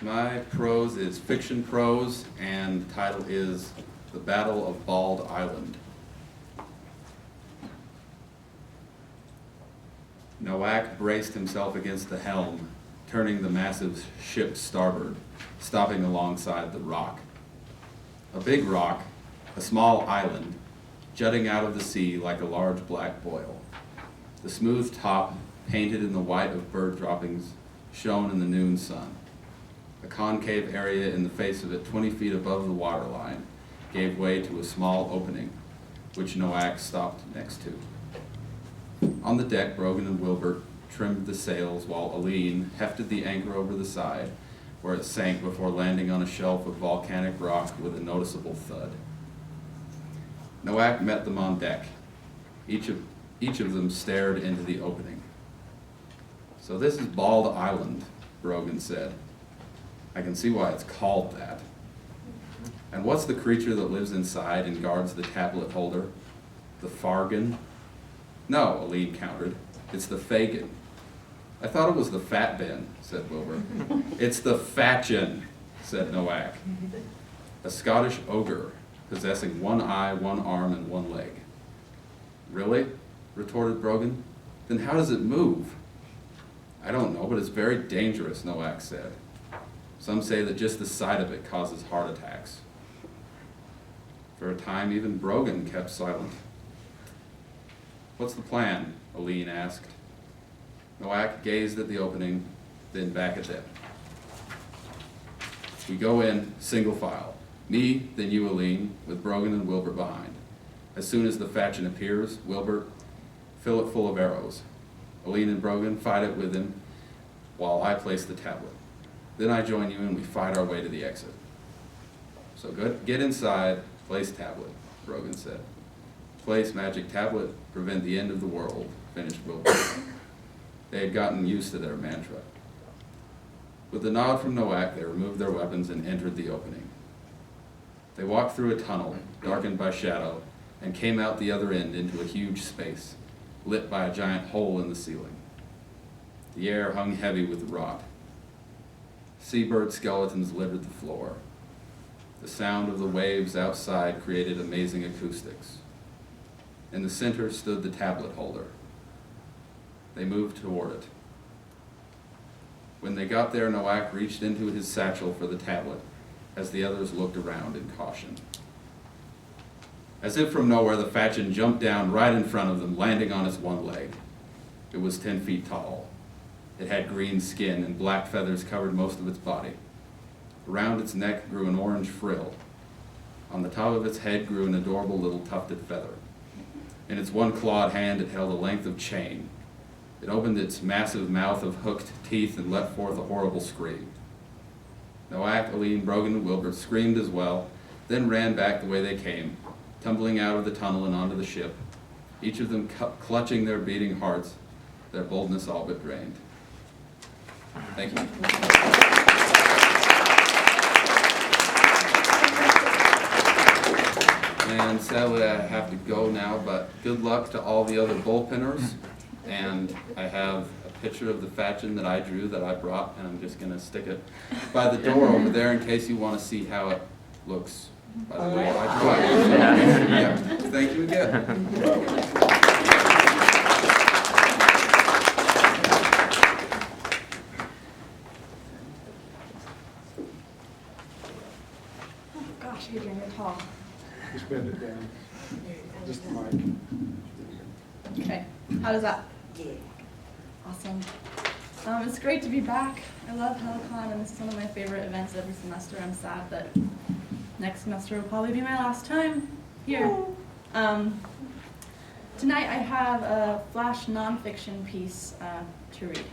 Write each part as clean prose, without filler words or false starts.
My prose is fiction prose, and the title is The Battle of Bald Island. Nowak braced himself against the helm, turning the massive ship starboard, stopping alongside the rock. A big rock, a small island, jutting out of the sea like a large black boil. The smooth top, painted in the white of bird droppings, shone in the noon sun. A concave area in the face of it, 20 feet above the waterline, gave way to a small opening, which Nowak stopped next to. On the deck, Brogan and Wilbert trimmed the sails while Aline hefted the anchor over the side, where it sank before landing on a shelf of volcanic rock with a noticeable thud. Nowak met them on deck. Each of them stared into the opening. "So this is Bald Island," Brogan said. "I can see why it's called that. And what's the creature that lives inside and guards the tablet holder? The Fargan?" "No," Aline countered. "It's the Fagin." "I thought it was the Fat Ben," said Wilbur. "It's the Fatchin," said Nowak. "A Scottish ogre, possessing one eye, one arm, and one leg." "Really?" retorted Brogan. "Then how does it move?" "I don't know, but it's very dangerous," Nowak said. "Some say that just the sight of it causes heart attacks." For a time, even Brogan kept silent. "What's the plan?" Aline asked. Nowak gazed at the opening, then back at them. "We go in, single file. Me, then you, Aline, with Brogan and Wilbert behind. As soon as the Fatchin appears, Wilbert, fill it full of arrows. Aline and Brogan fight it with him while I place the tablet. Then I join you and we fight our way to the exit." "So good. Get inside, place tablet," Brogan said. "Place magic tablet, prevent the end of the world," finished Wilbur. They had gotten used to their mantra. With a nod from Nowak, they removed their weapons and entered the opening. They walked through a tunnel, darkened by shadow, and came out the other end into a huge space, lit by a giant hole in the ceiling. The air hung heavy with rot. Seabird skeletons littered the floor. The sound of the waves outside created amazing acoustics. In the center stood the tablet holder. They moved toward it. When they got there, Nowak reached into his satchel for the tablet, as the others looked around in caution. As if from nowhere, the Fatchin jumped down right in front of them, landing on its one leg. It was 10 feet tall. It had green skin, and black feathers covered most of its body. Around its neck grew an orange frill. On the top of its head grew an adorable little tufted feather. In its one clawed hand, it held a length of chain. It opened its massive mouth of hooked teeth and let forth a horrible scream. Nowak, Aline, Brogan, and Wilbert screamed as well, then ran back the way they came, tumbling out of the tunnel and onto the ship, each of them clutching their beating hearts, their boldness all but drained. Thank you. And sadly, I have to go now, but good luck to all the other bullpenners. And I have a picture of the Fatchin that I drew that I brought, and I'm just going to stick it by the door over there in case you want to see how it looks by the way I drew it. Yeah. Thank you again. Oh gosh, Adrian, you're tall. Just bend it down. Just the mic. Okay, how does that? Yeah. Awesome. It's great to be back. I love Helicon, and this is one of my favorite events every semester. I'm sad that next semester will probably be my last time here. Tonight I have a flash nonfiction piece to read,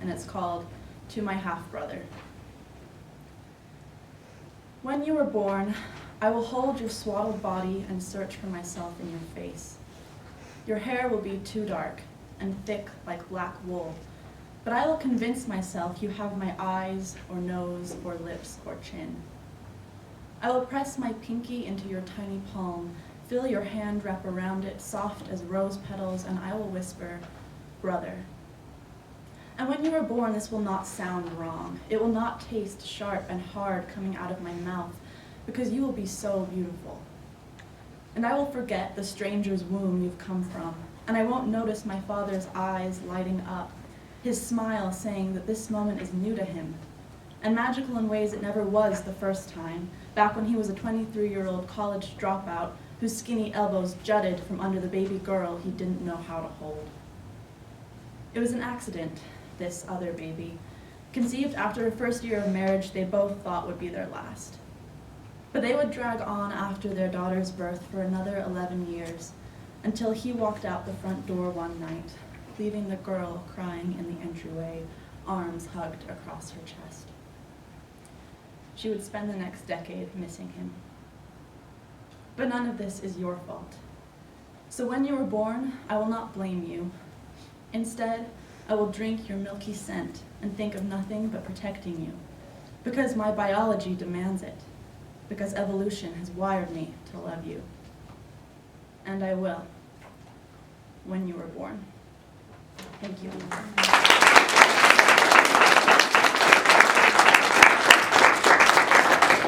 and it's called To My Half-Brother. When you were born, I will hold your swaddled body and search for myself in your face. Your hair will be too dark and thick like black wool, but I will convince myself you have my eyes or nose or lips or chin. I will press my pinky into your tiny palm, feel your hand wrap around it, soft as rose petals, and I will whisper, brother. And when you are born, this will not sound wrong. It will not taste sharp and hard coming out of my mouth, because you will be so beautiful. And I will forget the stranger's womb you've come from, and I won't notice my father's eyes lighting up, his smile saying that this moment is new to him, and magical in ways it never was the first time, back when he was a 23-year-old college dropout whose skinny elbows jutted from under the baby girl he didn't know how to hold. It was an accident, this other baby, conceived after a first year of marriage they both thought would be their last. But they would drag on after their daughter's birth for another 11 years, until he walked out the front door one night, leaving the girl crying in the entryway, arms hugged across her chest. She would spend the next decade missing him. But none of this is your fault. So when you were born, I will not blame you. Instead, I will drink your milky scent and think of nothing but protecting you, because my biology demands it, because evolution has wired me to love you. And I will, when you were born. Thank you.